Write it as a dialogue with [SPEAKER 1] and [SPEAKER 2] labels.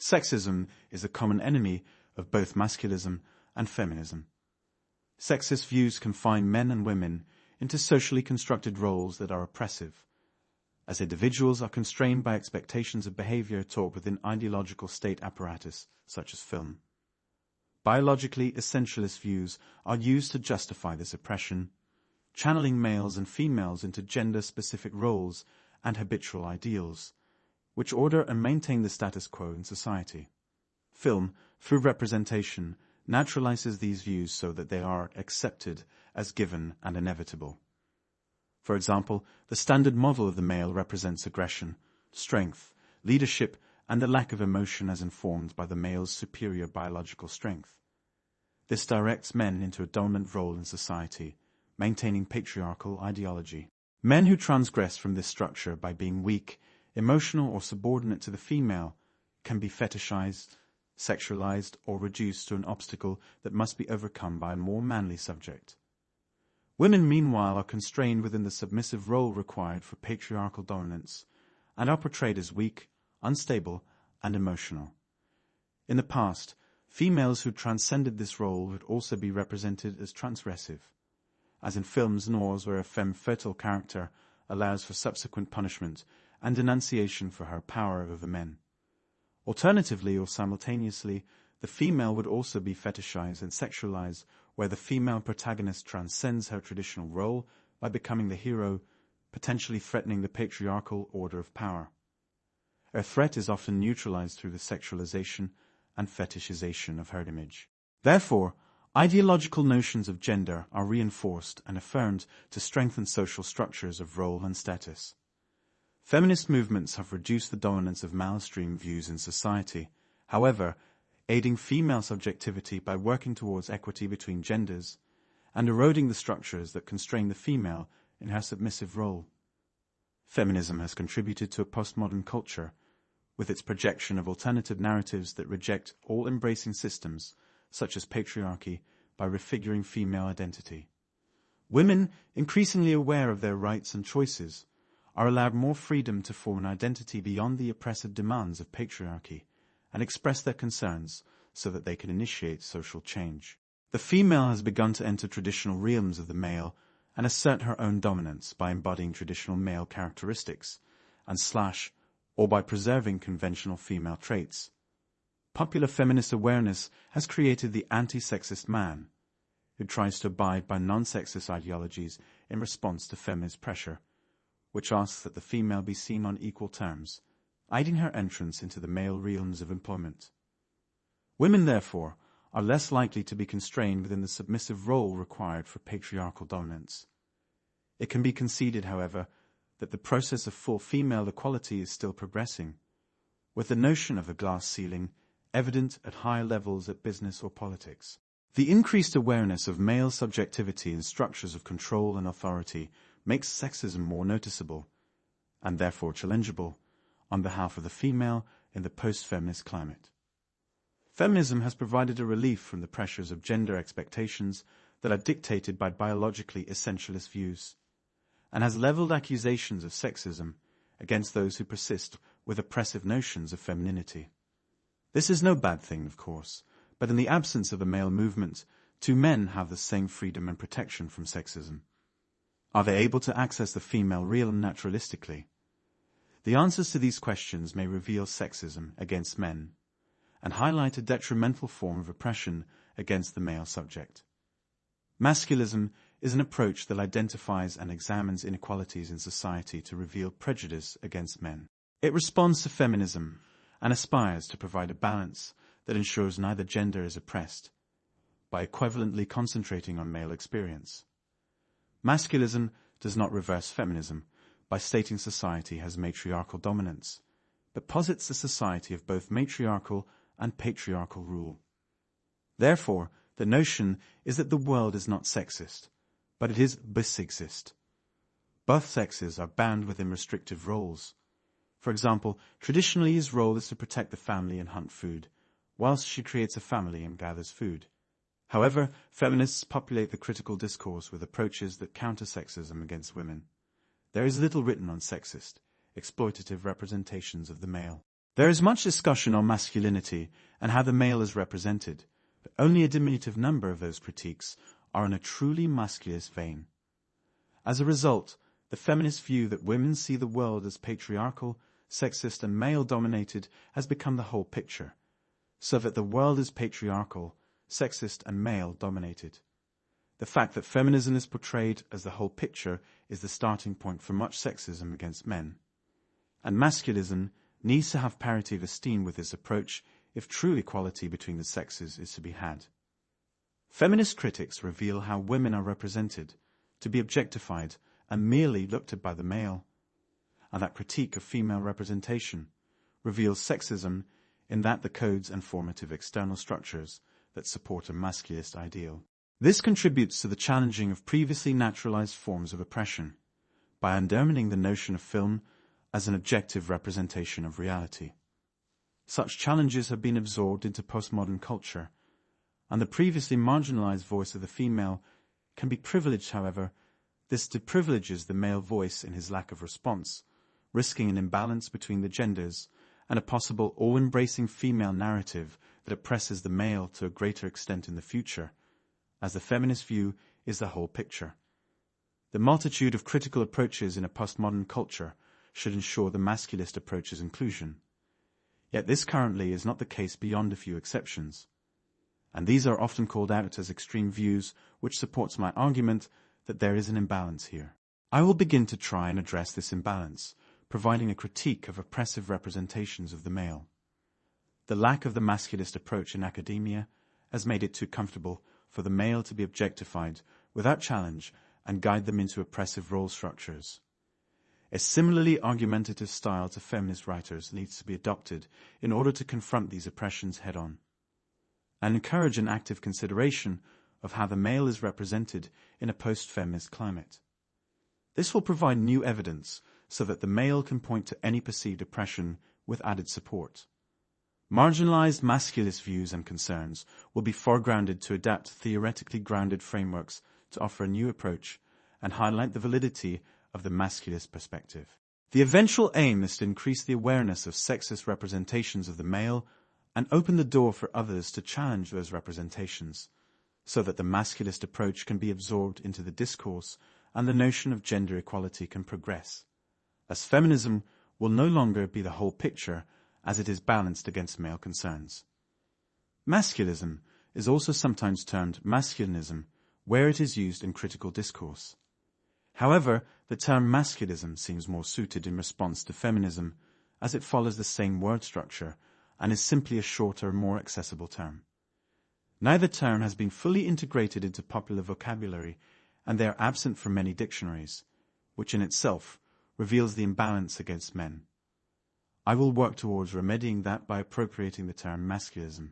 [SPEAKER 1] Sexism is a common enemy of both masculism and feminism. Sexist views confine men and women into socially constructed roles that are oppressive, as individuals are constrained by expectations of behavior taught within ideological state apparatus, such as film. Biologically essentialist views are used to justify this oppression, channeling males and females into gender-specific roles and habitual ideals, which order and maintain the status quo in society. Film, through representation, naturalizes these views so that they are accepted as given and inevitable. For example, the standard model of the male represents aggression, strength, leadership, and the lack of emotion as informed by the male's superior biological strength. This directs men into a dominant role in society, maintaining patriarchal ideology. Men who transgress from this structure by being weak, emotional, or subordinate to the female can be fetishized, sexualized, or reduced to an obstacle that must be overcome by a more manly subject. Women, meanwhile, are constrained within the submissive role required for patriarchal dominance, and are portrayed as weak, unstable, and emotional. In the past, females who transcended this role would also be represented as transgressive, as in films noirs where a femme fatale character allows for subsequent punishment and denunciation for her power over men. Alternatively or simultaneously, the female would also be fetishized and sexualized, where the female protagonist transcends her traditional role by becoming the hero, potentially threatening the patriarchal order of power. Her threat is often neutralized through the sexualization and fetishization of her image. Therefore, ideological notions of gender are reinforced and affirmed to strengthen social structures of role and status. Feminist movements have reduced the dominance of mainstream views in society, however, aiding female subjectivity by working towards equity between genders, and eroding the structures that constrain the female in her submissive role. Feminism has contributed to a postmodern culture, with its projection of alternative narratives that reject all-embracing systems, such as patriarchy, by refiguring female identity. Women, increasingly aware of their rights and choices, are allowed more freedom to form an identity beyond the oppressive demands of patriarchy, and express their concerns so that they can initiate social change. The female has begun to enter traditional realms of the male and assert her own dominance by embodying traditional male characteristics and or by preserving conventional female traits. Popular feminist awareness has created the anti-sexist man, who tries to abide by non-sexist ideologies in response to feminist pressure, which asks that the female be seen on equal terms, aiding her entrance into the male realms of employment. Women, therefore, are less likely to be constrained within the submissive role required for patriarchal dominance. It can be conceded, however, that the process of full female equality is still progressing, with the notion of a glass ceiling evident at higher levels at business or politics. The increased awareness of male subjectivity in structures of control and authority makes sexism more noticeable, and therefore challengeable, on behalf of the female in the post-feminist climate. Feminism has provided a relief from the pressures of gender expectations that are dictated by biologically essentialist views, and has leveled accusations of sexism against those who persist with oppressive notions of femininity. This is no bad thing, of course, but in the absence of a male movement, two men have the same freedom and protection from sexism. Are they able to access the female realm naturalistically? The answers to these questions may reveal sexism against men and highlight a detrimental form of oppression against the male subject. Masculism is an approach that identifies and examines inequalities in society to reveal prejudice against men. It responds to feminism and aspires to provide a balance that ensures neither gender is oppressed, by equivalently concentrating on male experience. Masculism does not reverse feminism by stating society has matriarchal dominance, but posits a society of both matriarchal and patriarchal rule. Therefore, the notion is that the world is not sexist, but it is bisexist. Both sexes are bound within restrictive roles. For example, traditionally his role is to protect the family and hunt food, whilst she creates a family and gathers food. However, feminists populate the critical discourse with approaches that counter sexism against women. There is little written on sexist, exploitative representations of the male. There is much discussion on masculinity and how the male is represented, but only a diminutive number of those critiques are in a truly masculist vein. As a result, the feminist view that women see the world as patriarchal, sexist and male-dominated has become the whole picture, so that the world is patriarchal, sexist and male-dominated. The fact that feminism is portrayed as the whole picture is the starting point for much sexism against men. And masculism needs to have parity of esteem with this approach if true equality between the sexes is to be had. Feminist critics reveal how women are represented, to be objectified and merely looked at by the male, and that critique of female representation reveals sexism in that the codes and formative external structures that support a masculist ideal. This contributes to the challenging of previously naturalized forms of oppression, by undermining the notion of film as an objective representation of reality. Such challenges have been absorbed into postmodern culture, and the previously marginalized voice of the female can be privileged. However, this deprivileges the male voice in his lack of response, risking an imbalance between the genders and a possible all-embracing female narrative that oppresses the male to a greater extent in the future, as the feminist view is the whole picture. The multitude of critical approaches in a postmodern culture should ensure the masculist approach's inclusion. Yet this currently is not the case beyond a few exceptions, and these are often called out as extreme views, which supports my argument that there is an imbalance here. I will begin to try and address this imbalance, providing a critique of oppressive representations of the male. The lack of the masculist approach in academia has made it too comfortable for the male to be objectified without challenge and guide them into oppressive role structures. A similarly argumentative style to feminist writers needs to be adopted in order to confront these oppressions head-on, and encourage an active consideration of how the male is represented in a post-feminist climate. This will provide new evidence so that the male can point to any perceived oppression with added support. Marginalized masculist views and concerns will be foregrounded to adapt theoretically grounded frameworks to offer a new approach and highlight the validity of the masculist perspective. The eventual aim is to increase the awareness of sexist representations of the male and open the door for others to challenge those representations, so that the masculist approach can be absorbed into the discourse and the notion of gender equality can progress, as feminism will no longer be the whole picture as it is balanced against male concerns. Masculism is also sometimes termed masculinism, where it is used in critical discourse. However, the term masculism seems more suited in response to feminism, as it follows the same word structure and is simply a shorter, more accessible term. Neither term has been fully integrated into popular vocabulary, and they are absent from many dictionaries, which in itself reveals the imbalance against men. I will work towards remedying that by appropriating the term masculism.